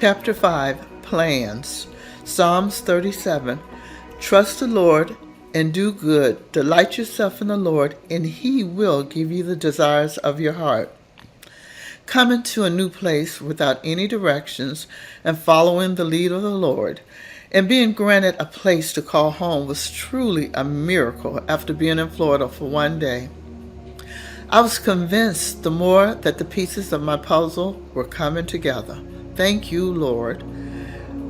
Chapter 5, Plans. Psalms 37. Trust the Lord and do good. Delight yourself in the Lord, and He will give you the desires of your heart. Coming to a new place without any directions and following the lead of the Lord, and being granted a place to call home was truly a miracle after being in Florida for one day. I was convinced the more that the pieces of my puzzle were coming together. Thank you, Lord.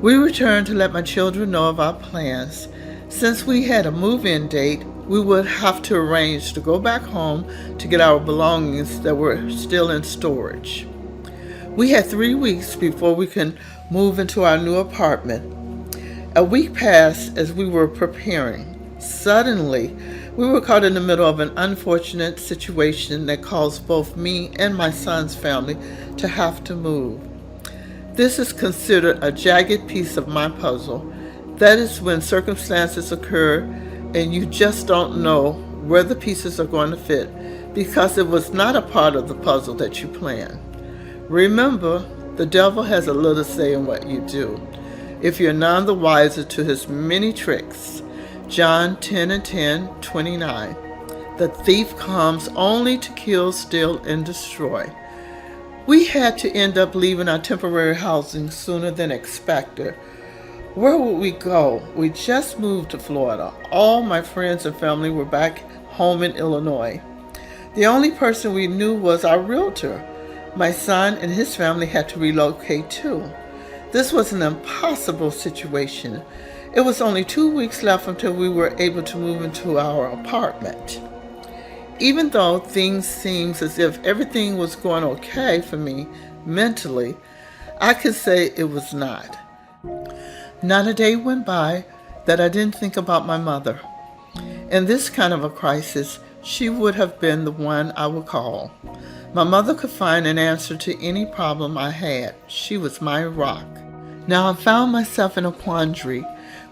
We returned to let my children know of our plans. Since we had a move-in date, we would have to arrange to go back home to get our belongings that were still in storage. We had 3 weeks before we could move into our new apartment. A week passed as we were preparing. Suddenly, we were caught in the middle of an unfortunate situation that caused both me and my son's family to have to move. This is considered a jagged piece of my puzzle. That is when circumstances occur and you just don't know where the pieces are going to fit because it was not a part of the puzzle that you planned. Remember, the devil has a little say in what you do, if you're none the wiser to his many tricks. John 10:29. The thief comes only to kill, steal, and destroy. We had to end up leaving our temporary housing sooner than expected. Where would we go? We just moved to Florida. All my friends and family were back home in Illinois. The only person we knew was our realtor. My son and his family had to relocate too. This was an impossible situation. It was only 2 weeks left until we were able to move into our apartment. Even though things seemed as if everything was going okay for me mentally, I could say it was not. Not a day went by that I didn't think about my mother. In this kind of a crisis, she would have been the one I would call. My mother could find an answer to any problem I had. She was my rock. Now I found myself in a quandary.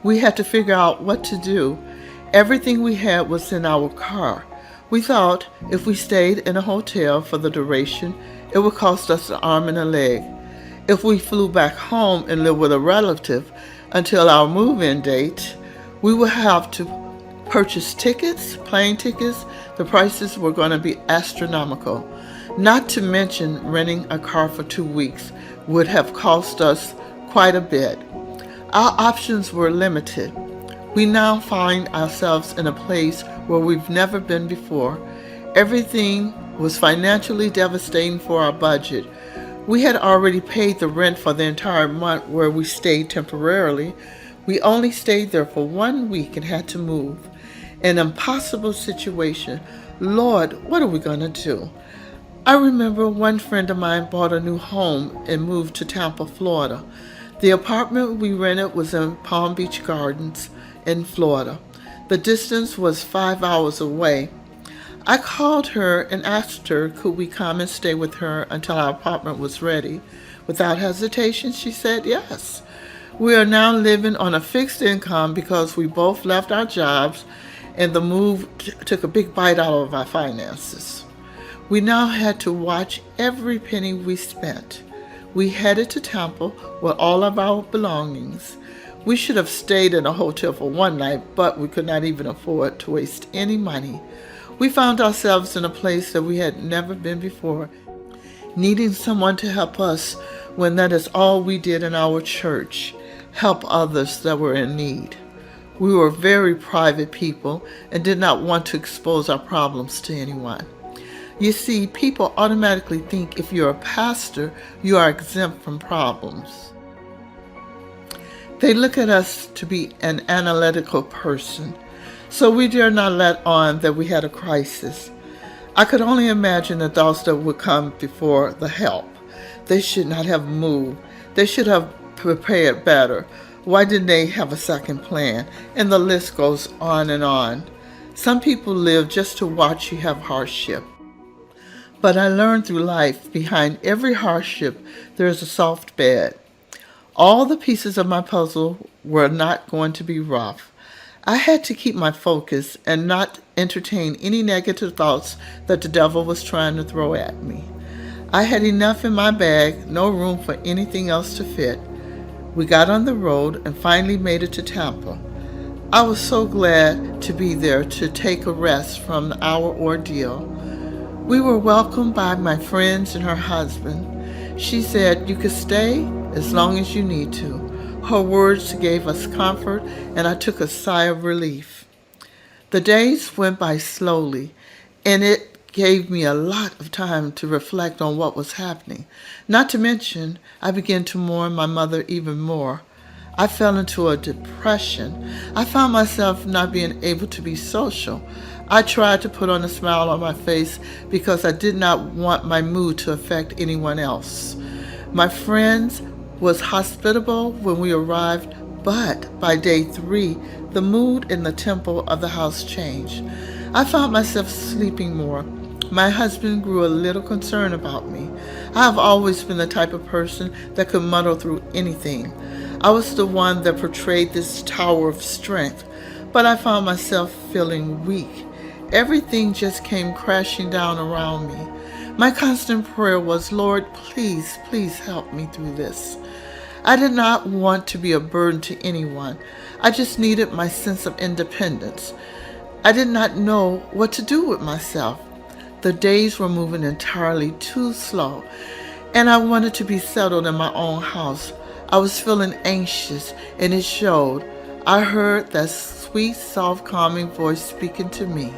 We had to figure out what to do. Everything we had was in our car. We thought if we stayed in a hotel for the duration, it would cost us an arm and a leg. If we flew back home and lived with a relative until our move-in date, we would have to purchase tickets, plane tickets. The prices were going to be astronomical. Not to mention renting a car for 2 weeks would have cost us quite a bit. Our options were limited. We now find ourselves in a place where we've never been before. Everything was financially devastating for our budget. We had already paid the rent for the entire month where we stayed temporarily. We only stayed there for 1 week and had to move. An impossible situation. Lord, what are we going to do? I remember one friend of mine bought a new home and moved to Tampa, Florida. The apartment we rented was in Palm Beach Gardens in Florida. The distance was 5 hours away. I called her and asked her could we come and stay with her until our apartment was ready. Without hesitation, she said yes. We are now living on a fixed income because we both left our jobs and the move took a big bite out of our finances. We now had to watch every penny we spent. We headed to Tampa with all of our belongings. We should have stayed in a hotel for one night, but we could not even afford to waste any money. We found ourselves in a place that we had never been before, needing someone to help us when that is all we did in our church, help others that were in need. We were very private people and did not want to expose our problems to anyone. You see, people automatically think if you're a pastor, you are exempt from problems. They look at us to be an analytical person, so we dare not let on that we had a crisis. I could only imagine the thoughts that would come before the help. They should not have moved. They should have prepared better. Why didn't they have a second plan? And the list goes on and on. Some people live just to watch you have hardship. But I learned through life, behind every hardship, there is a soft bed. All the pieces of my puzzle were not going to be rough. I had to keep my focus and not entertain any negative thoughts that the devil was trying to throw at me. I had enough in my bag, no room for anything else to fit. We got on the road and finally made it to Tampa. I was so glad to be there to take a rest from our ordeal. We were welcomed by my friends and her husband. She said you could stay as long as you need to. Her words gave us comfort, and I took a sigh of relief. The days went by slowly, and it gave me a lot of time to reflect on what was happening. Not to mention, I began to mourn my mother even more. I fell into a depression. I found myself not being able to be social. I tried to put on a smile on my face because I did not want my mood to affect anyone else. My friends was hospitable when we arrived, but by day 3, the mood in the temple of the house changed. I found myself sleeping more. My husband grew a little concerned about me. I have always been the type of person that could muddle through anything. I was the one that portrayed this tower of strength, but I found myself feeling weak. Everything just came crashing down around me. My constant prayer was, Lord, please, please help me through this. I did not want to be a burden to anyone. I just needed my sense of independence. I did not know what to do with myself. The days were moving entirely too slow, and I wanted to be settled in my own house. I was feeling anxious, and it showed. I heard that sweet, soft, calming voice speaking to me.